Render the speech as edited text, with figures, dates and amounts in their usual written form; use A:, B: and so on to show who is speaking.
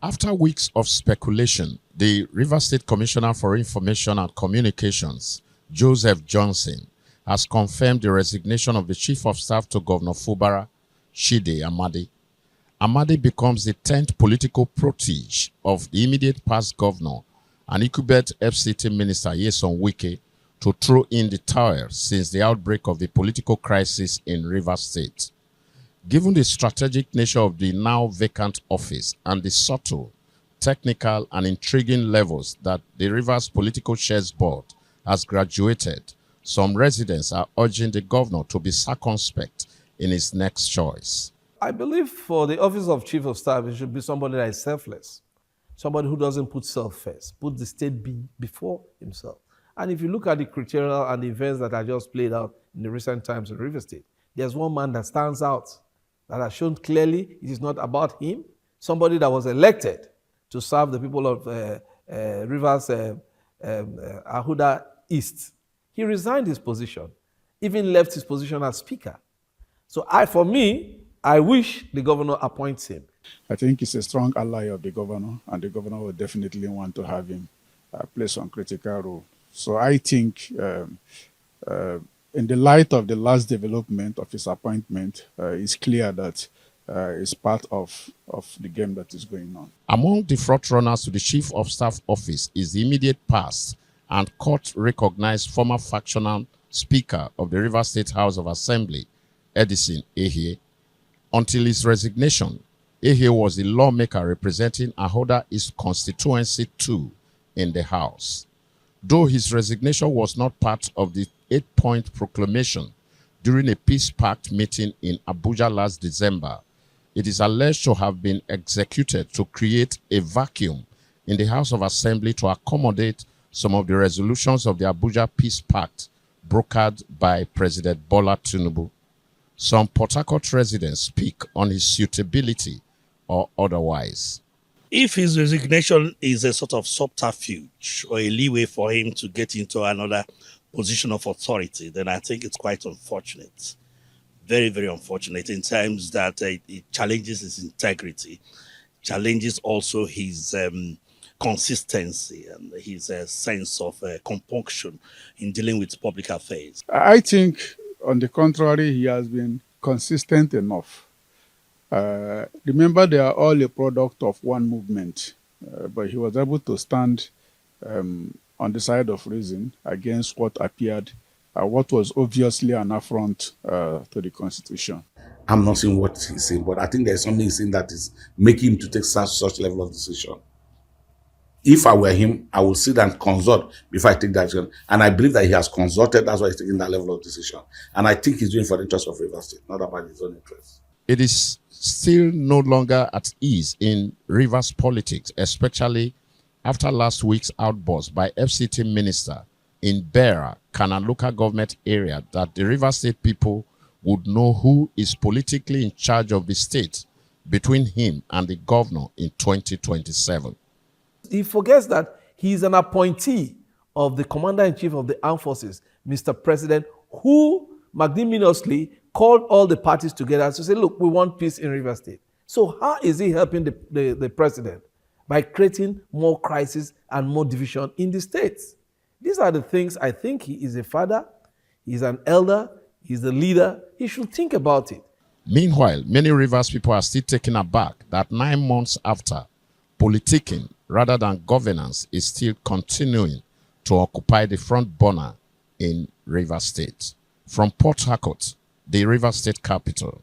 A: After weeks of speculation, the Rivers State Commissioner for Information and Communications, Joseph Johnson, has confirmed the resignation of the Chief of Staff to Governor Fubara, Chidi Amadi. Amadi becomes the 10th political protege of the immediate past governor and incumbent FCT Minister Nyesom Wike to throw in the towel since the outbreak of the political crisis in Rivers State. Given the strategic nature of the now vacant office and the subtle, technical and intriguing levels that the Rivers Political Shares Board has graduated, some residents are urging the governor to be circumspect in his next choice.
B: I believe for the office of Chief of Staff, it should be somebody that is selfless, somebody who doesn't put self first, put the state before himself. And if you look at the criteria and the events that are just played out in the recent times in Rivers State, there's one man that stands out, that has shown clearly it is not about him, somebody that was elected to serve the people of Rivers Ahuda East. He resigned his position, even left his position as speaker. So for me, I wish the governor appoints him.
C: I think he's a strong ally of the governor, and the governor will definitely want to have him play some critical role. So I think in the light of the last development of his appointment, it's clear that it's part of the game that is going on.
A: Among the frontrunners to the Chief of Staff office is the immediate past and court-recognized former factional Speaker of the Rivers State House of Assembly, Edison Ehie. Until his resignation, Ehie was the lawmaker representing Ahoda East Constituency 2 in the House. Though his resignation was not part of the 8-point proclamation during a peace pact meeting in Abuja last December, it is alleged to have been executed to create a vacuum in the House of Assembly to accommodate some of the resolutions of the Abuja Peace Pact brokered by President Bola Tinubu. Some Port Harcourt residents speak on his suitability or otherwise.
D: If his resignation is a sort of subterfuge or a leeway for him to get into another position of authority, then I think it's quite unfortunate. Very, very unfortunate in terms that it challenges his integrity, challenges also his consistency and his sense of compunction in dealing with public affairs.
C: I think, on the contrary, he has been consistent enough. Remember, they are all a product of one movement, but he was able to stand on the side of reason against what appeared, what was obviously an affront to the Constitution.
E: I'm not saying what he's saying, but I think there's something he's saying that is making him to take such level of decision. If I were him, I would sit and consult before I take that decision. And I believe that he has consulted, that's why he's taking that level of decision. And I think he's doing it for the interest of Rivers State, not about his own interest.
A: It is still no longer at ease in Rivers politics, especially after last week's outburst by FCT Minister in Beira, Kanu local government area, that the Rivers State people would know who is politically in charge of the state between him and the governor in 2027.
B: He forgets that he is an appointee of the Commander-in-Chief of the Armed Forces, Mr. President, who magnanimously called all the parties together to say, look, we want peace in Rivers State. So how is he helping the president? By creating more crisis and more division in the states. These are the things. I think he is a father, he's an elder, he's a leader. He should think about it.
A: Meanwhile, many Rivers people are still taken aback that 9 months after, politicking rather than governance is still continuing to occupy the front burner in Rivers State. From Port Harcourt, the Rivers State capital,